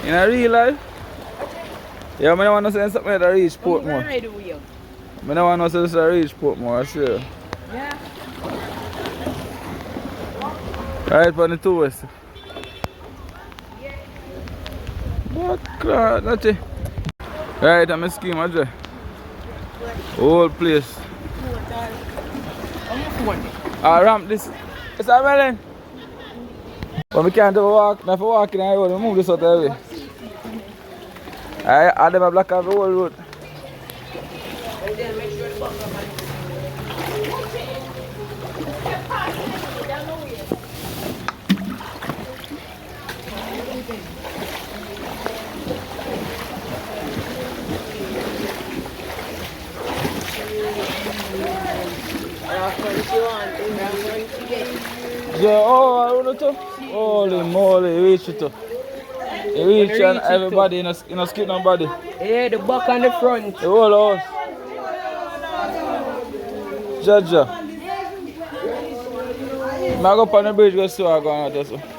In a real life? Yeah, I don't want to say something that reach Portmore. I don't want to say this reach Portmore, I swear. Yeah. Right on the toast. What crap, that's it. Right, I'm a scheme, address. Whole place. Ramp this. It's a melon. But we can't do walk. If we walk in the road, we move this out of the way. I them a block off the whole road. Yeah, oh, I want to. Holy moly, you reach it too. You reach and everybody in a skip nobody. Yeah, the back and the front. The whole house. Jaja. I go up on the bridge, go see what I'm going to do.